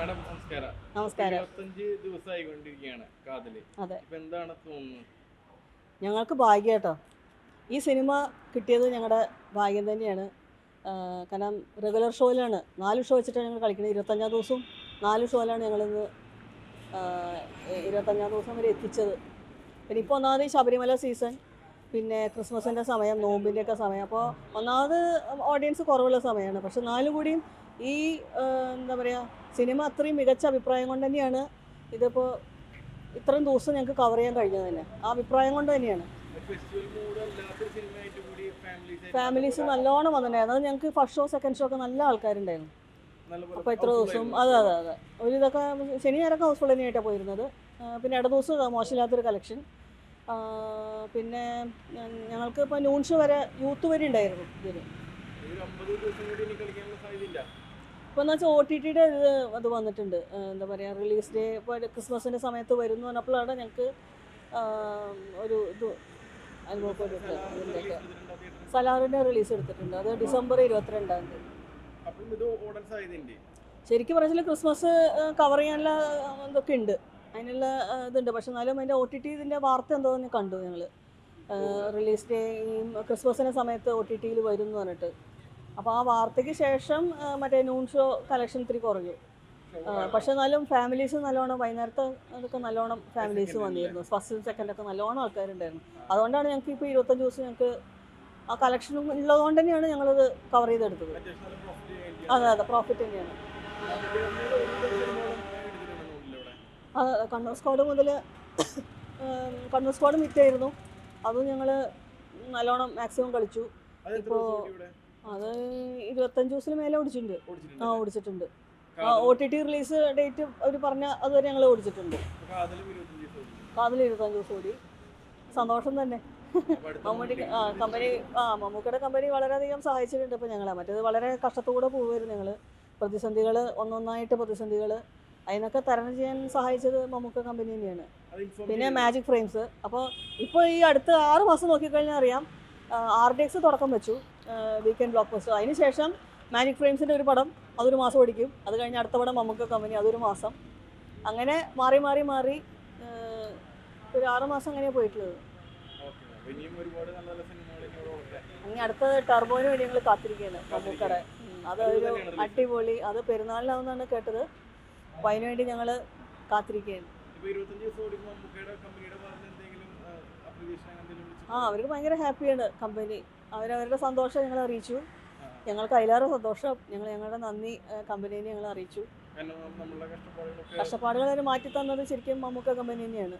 Madam നമസ്കാരം. നമസ്കാരം. 25 ദിവസമായിക്കൊണ്ടിരിക്കുകയാണ് കാതല്. അതെ, ഇപ്പൊ എന്താണ് തോന്നുന്നത്? ഞങ്ങൾക്ക് ഭാഗ്യം കേട്ടോ. ഈ സിനിമ കിട്ടിയത് ഞങ്ങളുടെ ഭാഗ്യം തന്നെയാണ്. കാരണം റെഗുലർ ഷോയിലാണ് 4 ഷോ വെച്ചിട്ടാണ് ഞങ്ങൾ കളിക്കുന്നത്. 25 ദിവസവും 4 ഷോയിലാണ് ഞങ്ങളിന്ന് 25 ദിവസം വരെ എത്തിച്ചത്. പിന്നെ ഇപ്പോൾ ഒന്നാമത് ഈ ശബരിമല സീസൺ, പിന്നെ ക്രിസ്മസിൻ്റെ സമയം, നോമ്പിൻ്റെയൊക്കെ സമയം. അപ്പോൾ ഒന്നാമത് ഓഡിയൻസ് കുറവുള്ള സമയമാണ്. പക്ഷെ എന്നാലും കൂടിയും ഈ എന്താ പറയുക, സിനിമ അത്രയും മികച്ച അഭിപ്രായം കൊണ്ട് തന്നെയാണ് ഇതിപ്പോൾ ഇത്രയും ദിവസം ഞങ്ങൾക്ക് കവർ ചെയ്യാൻ കഴിഞ്ഞത് തന്നെ. ആ അഭിപ്രായം കൊണ്ട് തന്നെയാണ്. ഫാമിലീസ് നല്ലോണം വന്നിട്ടുണ്ടായിരുന്നു. അത് ഞങ്ങൾക്ക് ഫസ്റ്റ് ഷോ സെക്കൻഡ് ഷോ ഒക്കെ നല്ല ആൾക്കാരുണ്ടായിരുന്നു. അപ്പോൾ ഇത്ര ദിവസം അതെ അതെ അതെ ഒരു ഇതൊക്കെ ശനി ഞായറൊക്കെ ഹൗസ്ഫുൾ തന്നെയായിട്ടാണ് പോയിരുന്നത്. പിന്നെ ഇട ദിവസം മോശമില്ലാത്തൊരു കളക്ഷൻ. പിന്നെ ഞങ്ങൾക്ക് ഇപ്പോൾ നൂൺ ഷോ വരെ യൂത്ത് വരെ ഉണ്ടായിരുന്നു ഇതിന്. ഇപ്പോൾ എന്ന് വെച്ചാൽ OTTയുടെ ഇത് അത് വന്നിട്ടുണ്ട്. എന്താ പറയുക, റിലീസ് ഡേ ഇപ്പോൾ ക്രിസ്മസിൻ്റെ സമയത്ത് വരും എന്ന് പറഞ്ഞപ്പോഴാണ് ഞങ്ങൾക്ക് ഒരു ഇത് അനുഭവപ്പെട്ടിട്ട്. ഇതിൻ്റെയൊക്കെ സലാറിൻ്റെ റിലീസ് എടുത്തിട്ടുണ്ട്. അത് ഡിസംബർ 22-ാം തീയതി. ശരിക്കും പറഞ്ഞാൽ ക്രിസ്മസ് കവർ ചെയ്യാനുള്ള ഇതൊക്കെ ഉണ്ട്, അതിനുള്ള ഇതുണ്ട്. പക്ഷെ എന്നാലും അതിൻ്റെ OTT ഇതിൻ്റെ വാർത്ത എന്തോന്ന് കണ്ടു ഞങ്ങൾ. റിലീസ് ഡേ ഈ ക്രിസ്മസിൻ്റെ സമയത്ത് OTTയിൽ വരും എന്ന് പറഞ്ഞിട്ട്. അപ്പോൾ ആ വാർത്തയ്ക്ക് ശേഷം മറ്റേ നൂൺ ഷോ കളക്ഷൻ ഇത്തിരി കുറഞ്ഞു. പക്ഷെ എന്നാലും ഫാമിലീസ് നല്ലോണം വൈകുന്നേരത്തെ അതൊക്കെ നല്ലോണം ഫാമിലീസ് വന്നിരുന്നു. ഫസ്റ്റ് സെക്കൻഡൊക്കെ നല്ലോണം ആൾക്കാരുണ്ടായിരുന്നു. അതുകൊണ്ടാണ് ഞങ്ങൾക്ക് ഇപ്പോൾ 25 ദിവസം ഞങ്ങൾക്ക് ആ കളക്ഷൻ ഉള്ളതുകൊണ്ട് തന്നെയാണ് ഞങ്ങളത് കവർ ചെയ്തെടുത്തത്. അതെ അതെ, പ്രോഫിറ്റ് തന്നെയാണ്. അതെ, കണ്ണൂർ സ്ക്വാഡ് മുതൽ കണ്ണൂർ സ്ക്വാഡ് മിറ്റായിരുന്നു. അതും ഞങ്ങൾ നല്ലോണം മാക്സിമം കളിച്ചു. ഇപ്പോൾ അത് 25 ദിവസത്തിന് മേലെ ഓടിച്ചിട്ടുണ്ട്. ഓടിച്ചിട്ടുണ്ട്. OTT റിലീസ് ഡേറ്റ് അവർ പറഞ്ഞ അതുവരെ ഞങ്ങൾ ഓടിച്ചിട്ടുണ്ട്. കാതിൽ 25 ദിവസം ഓടി. സന്തോഷം തന്നെ. മമ്മൂട്ടിക്ക് കമ്പനി മമ്മൂക്കയുടെ കമ്പനി വളരെയധികം സഹായിച്ചിട്ടുണ്ട് ഇപ്പോൾ ഞങ്ങളെ. മറ്റേത് വളരെ കഷ്ടത്തോടെ പോകുമായിരുന്നു ഞങ്ങൾ. പ്രതിസന്ധികൾ ഒന്നൊന്നായിട്ട് പ്രതിസന്ധികൾ, അതിനൊക്കെ തരണം ചെയ്യാൻ സഹായിച്ചത് മമ്മൂക്ക കമ്പനി തന്നെയാണ്. പിന്നെ മാജിക് ഫ്രെയിംസ്. അപ്പോൾ ഇപ്പോൾ ഈ അടുത്ത 6 മാസം നോക്കിക്കഴിഞ്ഞാൽ അറിയാം, RDX തുടക്കം വെച്ചു, വീക്കെൻഡ് ബ്ലോക്ക് ബസ്റ്റർ. അതിന് ശേഷം മാജിക് ഫ്രെയിംസിൻ്റെ ഒരു പടം, അതൊരു മാസം ഓടിക്കും. അത് കഴിഞ്ഞ് അടുത്ത പടം മമ്മൂക്ക കമ്പനി, അതൊരു മാസം. അങ്ങനെ മാറി മാറി മാറി ഒരു 6 മാസം അങ്ങനെയാണ് പോയിട്ടുള്ളത്. ഇനി അടുത്ത ടർബോന് വേണ്ടി ഞങ്ങൾ കാത്തിരിക്കുകയാണ് മമ്മൂക്കയുടെ. അതൊരു അടിപൊളി, അത് പെരുന്നാളിനാവുന്നാണ് കേട്ടത്. അപ്പോൾ അതിനു വേണ്ടി ഞങ്ങൾ കാത്തിരിക്കുകയാണ്. അവർക്ക് ഭയങ്കര ഹാപ്പിയാണ് കമ്പനി. അവരവരുടെ സന്തോഷം ഞങ്ങൾ അറിയിച്ചു. ഞങ്ങൾക്ക് അതിലേറെ സന്തോഷം. ഞങ്ങളുടെ നന്ദി കമ്പനീനെ ഞങ്ങൾ അറിയിച്ചു. കഷ്ടപ്പാടുകൾ അവർ മാറ്റി തന്നത് ശരിക്കും മമ്മൂക്ക കമ്പനി തന്നെയാണ്.